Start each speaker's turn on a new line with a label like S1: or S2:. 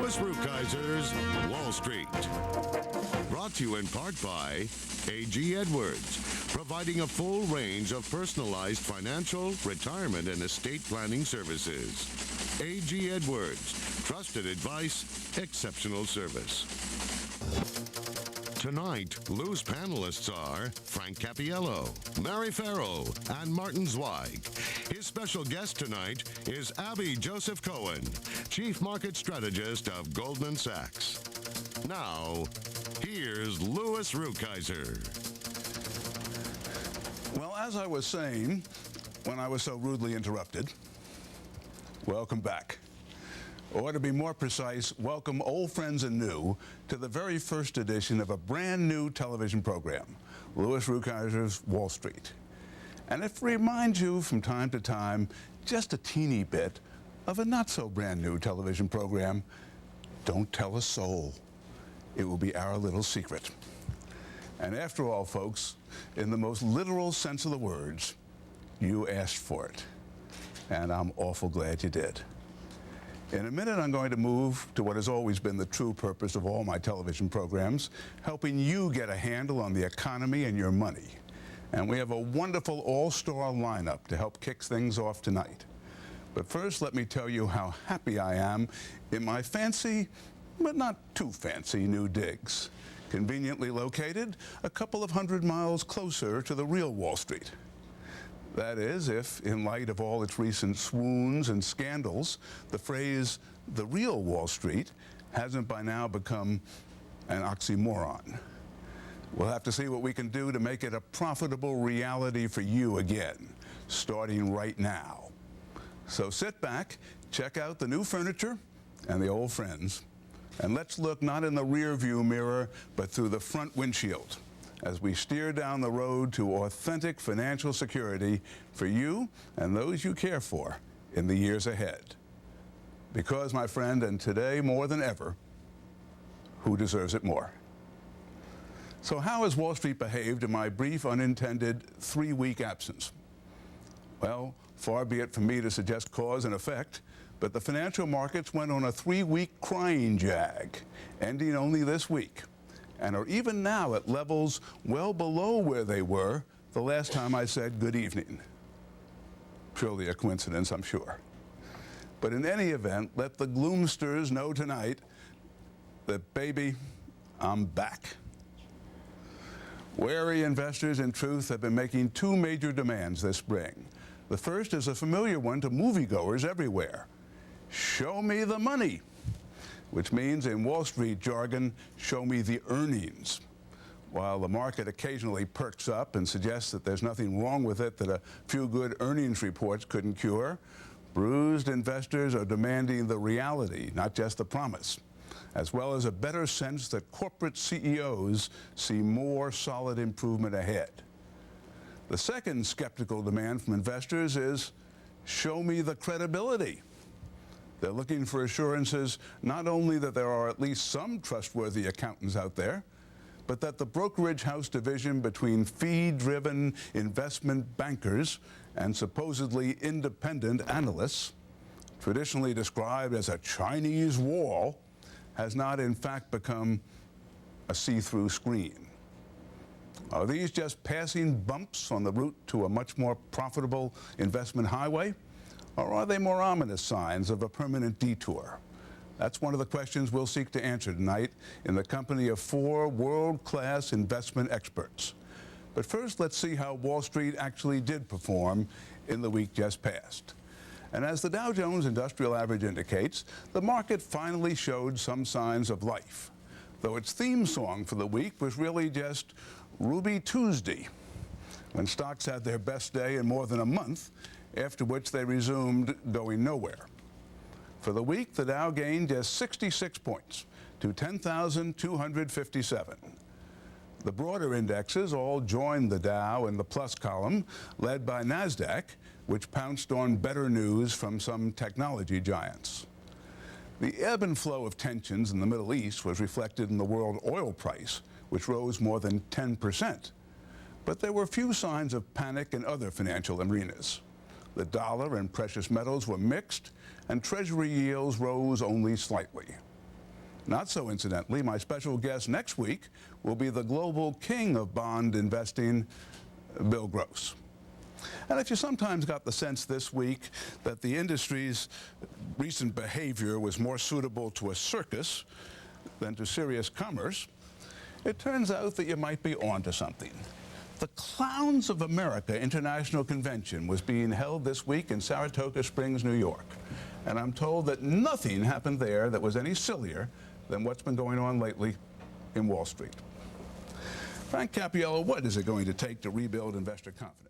S1: Louis Rukeyser's Wall Street. Brought to you in part by A.G. Edwards, providing a full range of personalized financial, retirement, and estate planning services. A.G. Edwards, trusted advice, exceptional service. Tonight, Lou's panelists are Frank Cappiello, Mary Farrow, and Martin Zweig. His special guest tonight is Abby Joseph Cohen, Chief Market Strategist of Goldman Sachs. Now, here's Louis Rukeyser.
S2: Well, as I was saying when I was so rudely interrupted, welcome back. Or to be more precise, welcome old friends and new to the very first edition of a brand new television program, Louis Rukeyser's Wall Street. And it reminds you from time to time just a teeny bit of a not so brand new television program, Don't Tell a Soul. It will be our little secret. And after all, folks, in the most literal sense of the words, you asked for it. And I'm awful glad you did. In a minute, I'm going to move to what has always been the true purpose of all my television programs, helping you get a handle on the economy and your money. And we have a wonderful all-star lineup to help kick things off tonight. But first, let me tell you how happy I am in my fancy, but not too fancy, new digs. Conveniently located a couple of 100 miles closer to the real Wall Street. That is, if, in light of all its recent swoons and scandals, the phrase, the real Wall Street, hasn't by now become an oxymoron. We'll have to see what we can do to make it a profitable reality for you again, starting right now. So sit back, check out the new furniture and the old friends, and let's look not in the rear view mirror, but through the front windshield, as we steer down the road to authentic financial security for you and those you care for in the years ahead. Because, my friend, and today more than ever, who deserves it more? So how has Wall Street behaved in my brief, unintended 3-week absence? Well, far be it from me to suggest cause and effect, but the financial markets went on a 3-week crying jag, ending only this week, and are even now at levels well below where they were the last time I said good evening. Purely a coincidence, I'm sure. But in any event, let the gloomsters know tonight that, baby, I'm back. Wary investors, in truth, have been making 2 major demands this spring. The first is a familiar one to moviegoers everywhere. Show me the money, which means, in Wall Street jargon, show me the earnings. While the market occasionally perks up and suggests that there's nothing wrong with it that a few good earnings reports couldn't cure, bruised investors are demanding the reality, not just the promise, as well as a better sense that corporate CEOs see more solid improvement ahead. The second skeptical demand from investors is, show me the credibility. They're looking for assurances not only that there are at least some trustworthy accountants out there, but that the brokerage house division between fee-driven investment bankers and supposedly independent analysts, traditionally described as a Chinese wall, has not in fact become a see-through screen. Are these just passing bumps on the route to a much more profitable investment highway? Or are they more ominous signs of a permanent detour? That's one of the questions we'll seek to answer tonight in the company of 4 world-class investment experts. But first, let's see how Wall Street actually did perform in the week just past. And as the Dow Jones Industrial Average indicates, the market finally showed some signs of life, though its theme song for the week was really just Ruby Tuesday, when stocks had their best day in more than a month, after which they resumed going nowhere. For the week, the Dow gained just 66 points to 10,257. The broader indexes all joined the Dow in the plus column, led by NASDAQ, which pounced on better news from some technology giants. The ebb and flow of tensions in the Middle East was reflected in the world oil price, which rose more than 10%. But there were few signs of panic in other financial arenas. The dollar and precious metals were mixed, and Treasury yields rose only slightly. Not so incidentally, my special guest next week will be the global king of bond investing, Bill Gross. And if you sometimes got the sense this week that the industry's recent behavior was more suitable to a circus than to serious commerce, it turns out that you might be onto something. The Clowns of America International Convention was being held this week in Saratoga Springs, New York. And I'm told that nothing happened there that was any sillier than what's been going on lately in Wall Street. Frank Cappiello, what is it going to take to rebuild investor confidence?